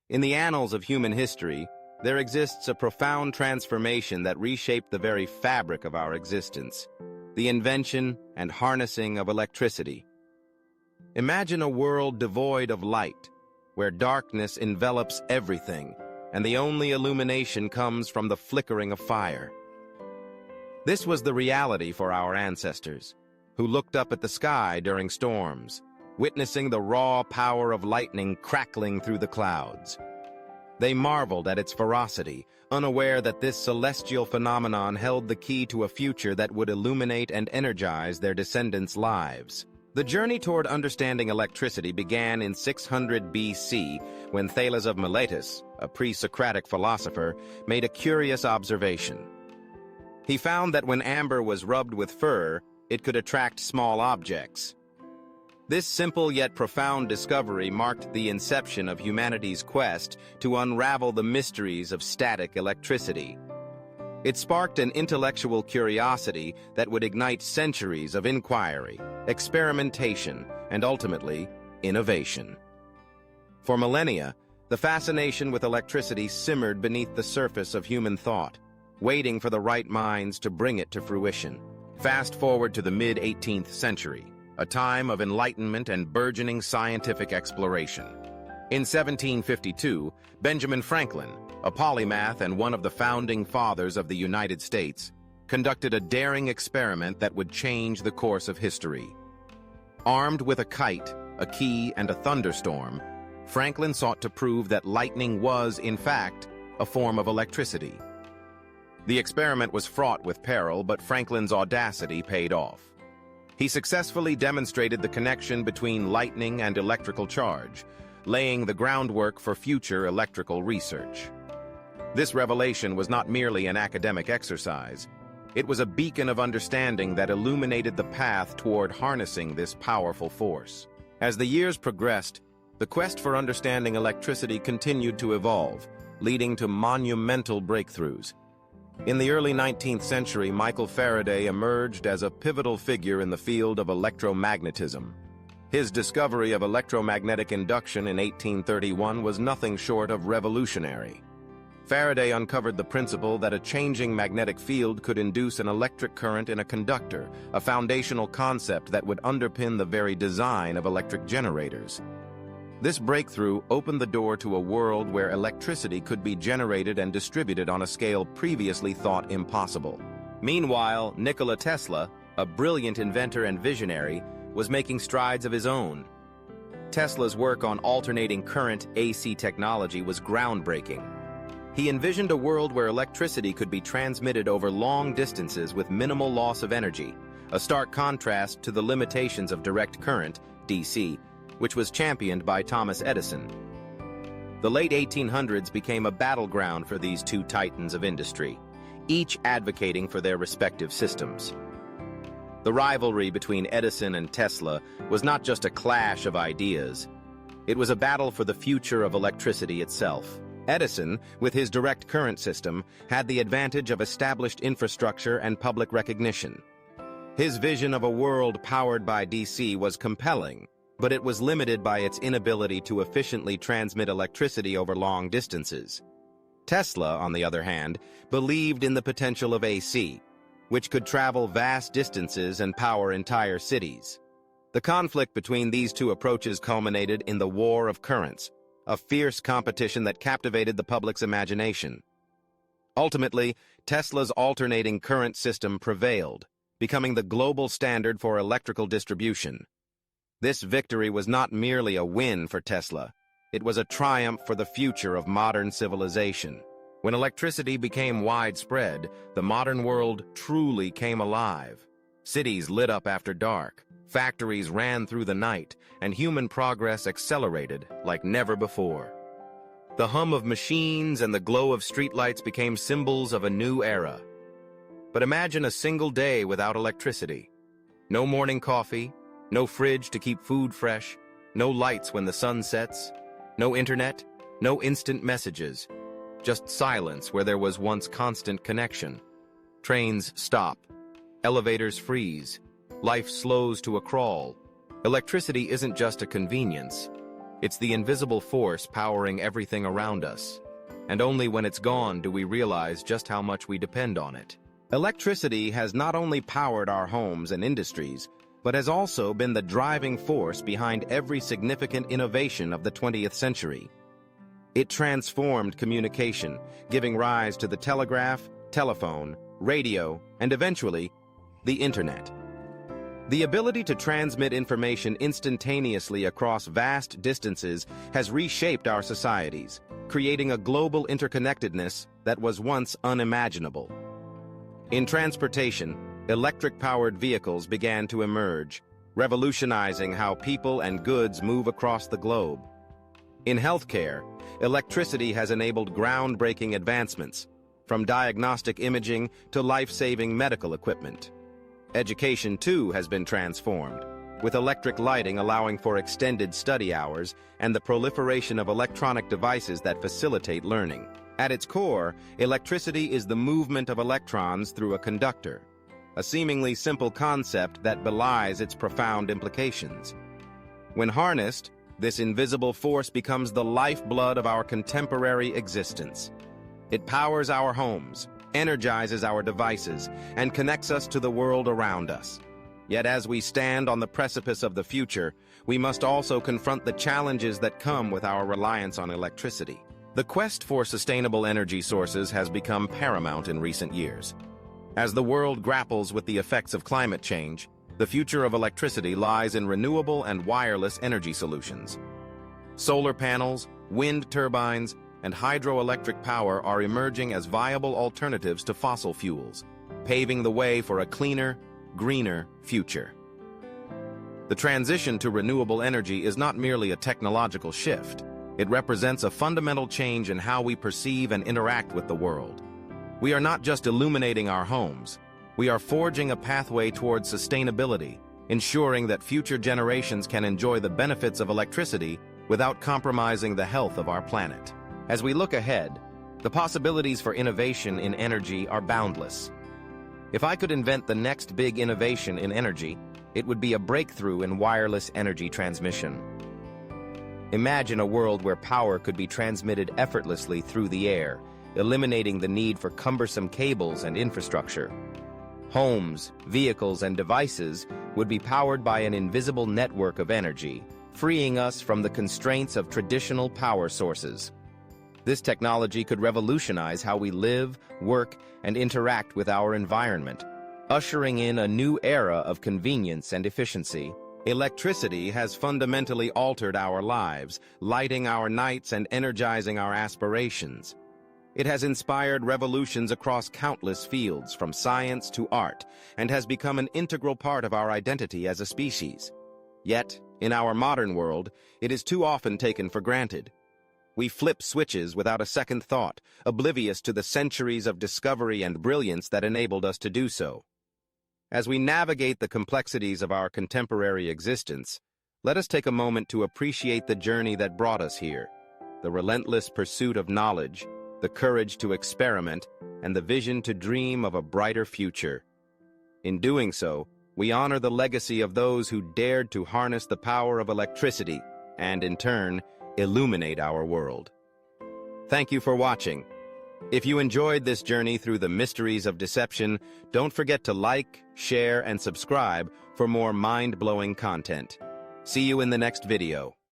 In the annals of human history, there exists a profound transformation that reshaped the very fabric of our existence, the invention and harnessing of electricity. Imagine a world devoid of light, where darkness envelops everything, and the only illumination comes from the flickering of fire. This was the reality for our ancestors, who looked up at the sky during storms, witnessing the raw power of lightning crackling through the clouds. They marveled at its ferocity, unaware that this celestial phenomenon held the key to a future that would illuminate and energize their descendants' lives. The journey toward understanding electricity began in 600 BC when Thales of Miletus, a pre-Socratic philosopher, made a curious observation. He found that when amber was rubbed with fur, it could attract small objects. This simple yet profound discovery marked the inception of humanity's quest to unravel the mysteries of static electricity. It sparked an intellectual curiosity that would ignite centuries of inquiry, experimentation, and ultimately, innovation. For millennia, the fascination with electricity simmered beneath the surface of human thought, waiting for the right minds to bring it to fruition. Fast forward to the mid-18th century, a time of enlightenment and burgeoning scientific exploration. In 1752, Benjamin Franklin, a polymath and one of the founding fathers of the United States, conducted a daring experiment that would change the course of history. Armed with a kite, a key, and a thunderstorm, Franklin sought to prove that lightning was, in fact, a form of electricity. The experiment was fraught with peril, but Franklin's audacity paid off. He successfully demonstrated the connection between lightning and electrical charge, laying the groundwork for future electrical research. This revelation was not merely an academic exercise. It was a beacon of understanding that illuminated the path toward harnessing this powerful force. As the years progressed, the quest for understanding electricity continued to evolve, leading to monumental breakthroughs. In the early 19th century, Michael Faraday emerged as a pivotal figure in the field of electromagnetism. His discovery of electromagnetic induction in 1831 was nothing short of revolutionary. Faraday uncovered the principle that a changing magnetic field could induce an electric current in a conductor, a foundational concept that would underpin the very design of electric generators. This breakthrough opened the door to a world where electricity could be generated and distributed on a scale previously thought impossible. Meanwhile, Nikola Tesla, a brilliant inventor and visionary, was making strides of his own. Tesla's work on alternating current AC technology was groundbreaking. He envisioned a world where electricity could be transmitted over long distances with minimal loss of energy, a stark contrast to the limitations of direct current, DC, which was championed by Thomas Edison. The late 1800s became a battleground for these two titans of industry, each advocating for their respective systems. The rivalry between Edison and Tesla was not just a clash of ideas. It was a battle for the future of electricity itself. Edison, with his direct current system, had the advantage of established infrastructure and public recognition. His vision of a world powered by DC was compelling, but it was limited by its inability to efficiently transmit electricity over long distances. Tesla, on the other hand, believed in the potential of AC, which could travel vast distances and power entire cities. The conflict between these two approaches culminated in the War of Currents, a fierce competition that captivated the public's imagination. Ultimately, Tesla's alternating current system prevailed, becoming the global standard for electrical distribution. This victory was not merely a win for Tesla. It was a triumph for the future of modern civilization. When electricity became widespread, the modern world truly came alive. Cities lit up after dark, factories ran through the night, and human progress accelerated like never before. The hum of machines and the glow of streetlights became symbols of a new era. But imagine a single day without electricity. No morning coffee, no fridge to keep food fresh, no lights when the sun sets, no internet, no instant messages, just silence where there was once constant connection. Trains stop, elevators freeze, life slows to a crawl. Electricity isn't just a convenience, It's the invisible force powering everything around us. And only when it's gone do we realize just how much we depend on it. Electricity has not only powered our homes and industries, but has also been the driving force behind every significant innovation of the 20th century. It transformed communication, giving rise to the telegraph, telephone, radio, and eventually, the internet. The ability to transmit information instantaneously across vast distances has reshaped our societies, creating a global interconnectedness that was once unimaginable. In transportation, electric-powered vehicles began to emerge, revolutionizing how people and goods move across the globe. In healthcare, electricity has enabled groundbreaking advancements, from diagnostic imaging to life-saving medical equipment. Education, too, has been transformed, with electric lighting allowing for extended study hours and the proliferation of electronic devices that facilitate learning. At its core, electricity is the movement of electrons through a conductor, a seemingly simple concept that belies its profound implications. When harnessed, this invisible force becomes the lifeblood of our contemporary existence. It powers our homes, energizes our devices, and connects us to the world around us. Yet as we stand on the precipice of the future, we must also confront the challenges that come with our reliance on electricity. The quest for sustainable energy sources has become paramount in recent years. As the world grapples with the effects of climate change, the future of electricity lies in renewable and wireless energy solutions. Solar panels, wind turbines, and hydroelectric power are emerging as viable alternatives to fossil fuels, paving the way for a cleaner, greener future. The transition to renewable energy is not merely a technological shift. It represents a fundamental change in how we perceive and interact with the world. We are not just illuminating our homes. We are forging a pathway towards sustainability, ensuring that future generations can enjoy the benefits of electricity without compromising the health of our planet. As we look ahead, the possibilities for innovation in energy are boundless. If I could invent the next big innovation in energy, it would be a breakthrough in wireless energy transmission. Imagine a world where power could be transmitted effortlessly through the air, eliminating the need for cumbersome cables and infrastructure. Homes, vehicles, and devices would be powered by an invisible network of energy, freeing us from the constraints of traditional power sources. This technology could revolutionize how we live, work, and interact with our environment, ushering in a new era of convenience and efficiency. Electricity has fundamentally altered our lives, lighting our nights and energizing our aspirations. It has inspired revolutions across countless fields, from science to art, and has become an integral part of our identity as a species. Yet, in our modern world, it is too often taken for granted. We flip switches without a second thought, oblivious to the centuries of discovery and brilliance that enabled us to do so. As we navigate the complexities of our contemporary existence, let us take a moment to appreciate the journey that brought us here, the relentless pursuit of knowledge, the courage to experiment, and the vision to dream of a brighter future. In doing so, we honor the legacy of those who dared to harness the power of electricity and, in turn, illuminate our world. Thank you for watching. If you enjoyed this journey through the mysteries of deception, don't forget to like, share, and subscribe for more mind-blowing content. See you in the next video.